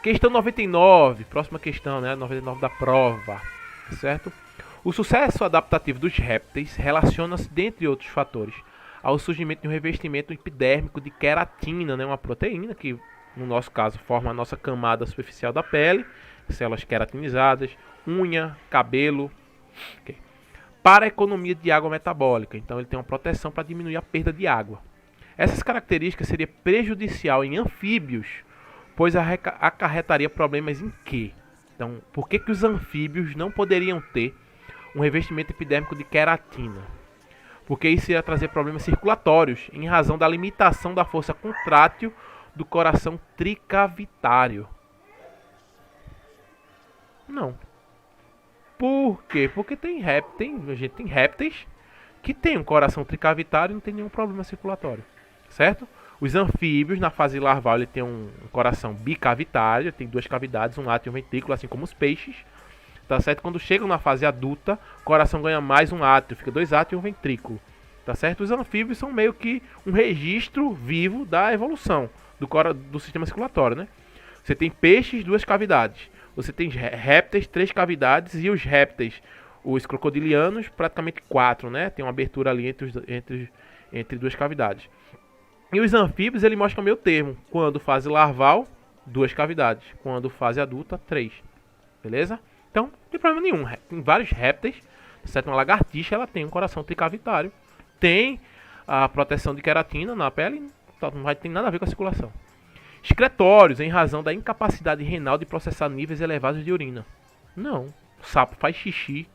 Questão 99, próxima questão, né? 99 da prova, certo? O sucesso adaptativo dos répteis relaciona-se, dentre outros fatores, ao surgimento de um revestimento epidérmico de queratina, né? Uma proteína que, no nosso caso, forma a nossa camada superficial da pele, células queratinizadas, unha, cabelo, okay, para a economia de água metabólica. Então ele tem uma proteção para diminuir a perda de água. Essas características seriam prejudicial em anfíbios, pois acarretaria problemas em quê? Então, por que os anfíbios não poderiam ter um revestimento epidérmico de queratina? Porque isso ia trazer problemas circulatórios, em razão da limitação da força contrátil do coração tricavitário. Não. Por quê? Porque a gente tem répteis que tem um coração tricavitário e não tem nenhum problema circulatório, certo? Os anfíbios, na fase larval, ele tem um coração bicavitário, tem duas cavidades, um átrio e um ventrículo, assim como os peixes, tá certo? Quando chegam na fase adulta, o coração ganha mais um átrio, fica dois átrios e um ventrículo, tá certo? Os anfíbios são meio que um registro vivo da evolução do sistema circulatório, né? Você tem peixes, duas cavidades. Você tem répteis, três cavidades, e os répteis, os crocodilianos, praticamente quatro, né? Tem uma abertura ali entre duas cavidades. E os anfíbios, ele mostra o meio termo. Quando fase larval, duas cavidades. Quando fase adulta, três. Beleza? Então, não tem problema nenhum. Tem vários répteis, exceto uma lagartixa, ela tem um coração tricavitário. Tem a proteção de queratina na pele, não vai ter nada a ver com a circulação. Excretórios, em razão da incapacidade renal de processar níveis elevados de urina. Não. O sapo faz xixi.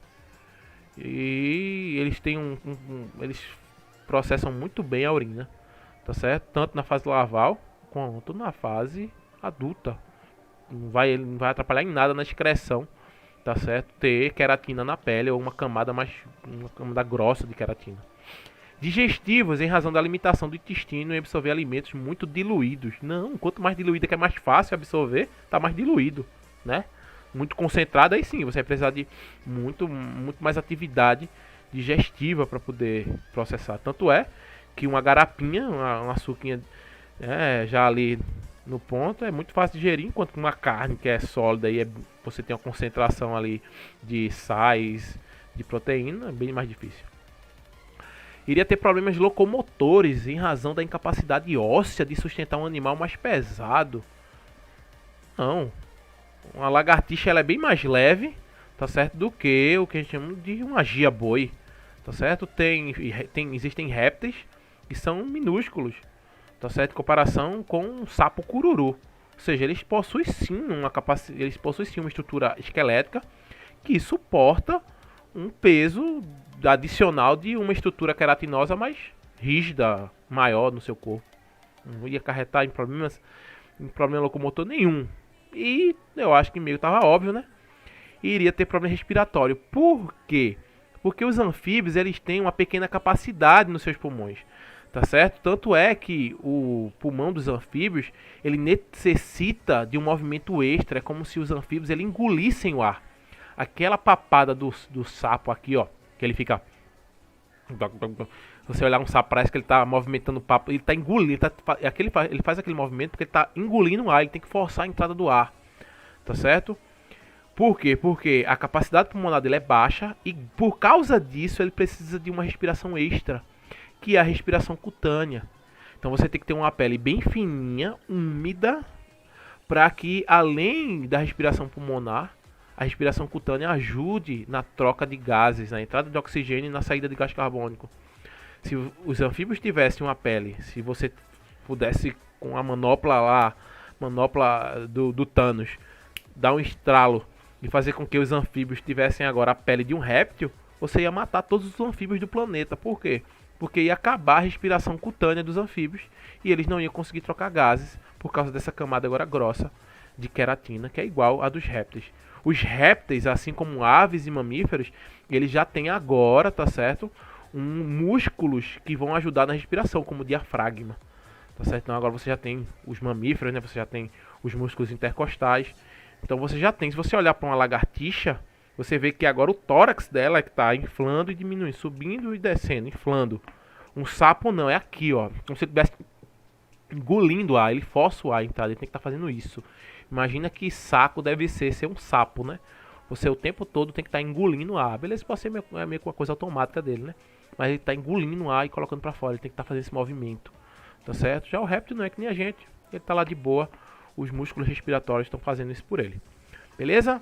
E eles têm eles processam muito bem a urina. Tá certo? Tanto na fase larval quanto na fase adulta. Não vai atrapalhar em nada na excreção, tá certo? Ter queratina na pele ou uma camada grossa de queratina. Digestivos, em razão da limitação do intestino em absorver alimentos muito diluídos. Não, quanto mais diluído que é mais fácil absorver, tá mais diluído, né? Muito concentrado, aí sim, você vai precisar de muito mais atividade digestiva para poder processar. Tanto é que uma garapinha, uma suquinha já ali no ponto, é muito fácil de digerir, enquanto que uma carne que é sólida e você tem uma concentração ali de sais, de proteína, é bem mais difícil. Iria ter problemas locomotores em razão da incapacidade óssea de sustentar um animal mais pesado. Não. Uma lagartixa, ela é bem mais leve, tá certo, do que o que a gente chama de uma gia-boi, tá certo? Existem répteis que são minúsculos, tá certo, em comparação com um sapo cururu. Ou seja, eles possuem sim uma estrutura esquelética que suporta um peso adicional de uma estrutura queratinosa mais rígida, maior no seu corpo. Não ia acarretar em problema locomotor nenhum. E eu acho que meio tava óbvio, né? E iria ter problema respiratório. Por quê? Porque os anfíbios, eles têm uma pequena capacidade nos seus pulmões, tá certo? Tanto é que o pulmão dos anfíbios, ele necessita de um movimento extra, é como se os anfíbios ele engolissem o ar. Aquela papada do sapo aqui, ó, que ele fica... Você olhar um sapo, parece que ele tá movimentando o papo, ele tá engolindo, ele faz aquele movimento porque ele tá engolindo o ar, ele tem que forçar a entrada do ar, tá certo? Por quê? Porque a capacidade pulmonar dele é baixa e por causa disso ele precisa de uma respiração extra, que é a respiração cutânea. Então você tem que ter uma pele bem fininha, úmida, para que além da respiração pulmonar, a respiração cutânea ajude na troca de gases, na entrada de oxigênio e na saída de gás carbônico. Se os anfíbios tivessem uma pele, se você pudesse com a manopla do Thanos, dar um estralo e fazer com que os anfíbios tivessem agora a pele de um réptil, você ia matar todos os anfíbios do planeta. Por quê? Porque ia acabar a respiração cutânea dos anfíbios e eles não iam conseguir trocar gases por causa dessa camada agora grossa de queratina, que é igual a dos répteis. Os répteis, assim como aves e mamíferos, eles já têm agora, tá certo, músculos que vão ajudar na respiração, como o diafragma, tá certo? Então agora você já tem os mamíferos, né? Você já tem os músculos intercostais. Então você já tem, se você olhar para uma lagartixa, você vê que agora o tórax dela é que está inflando e diminuindo, subindo e descendo, inflando. Um sapo não, é aqui, ó. Como se ele tivesse engolindo o ar, ele força o ar a entrar, ele tem que estar fazendo isso. Imagina que saco deve ser um sapo, né? Você o tempo todo tem que estar engolindo o ar. Beleza, pode ser meio que uma coisa automática dele, né? Mas ele está engolindo o ar e colocando para fora, ele tem que estar fazendo esse movimento, tá certo? Já o réptil não é que nem a gente, ele está lá de boa, os músculos respiratórios estão fazendo isso por ele. Beleza?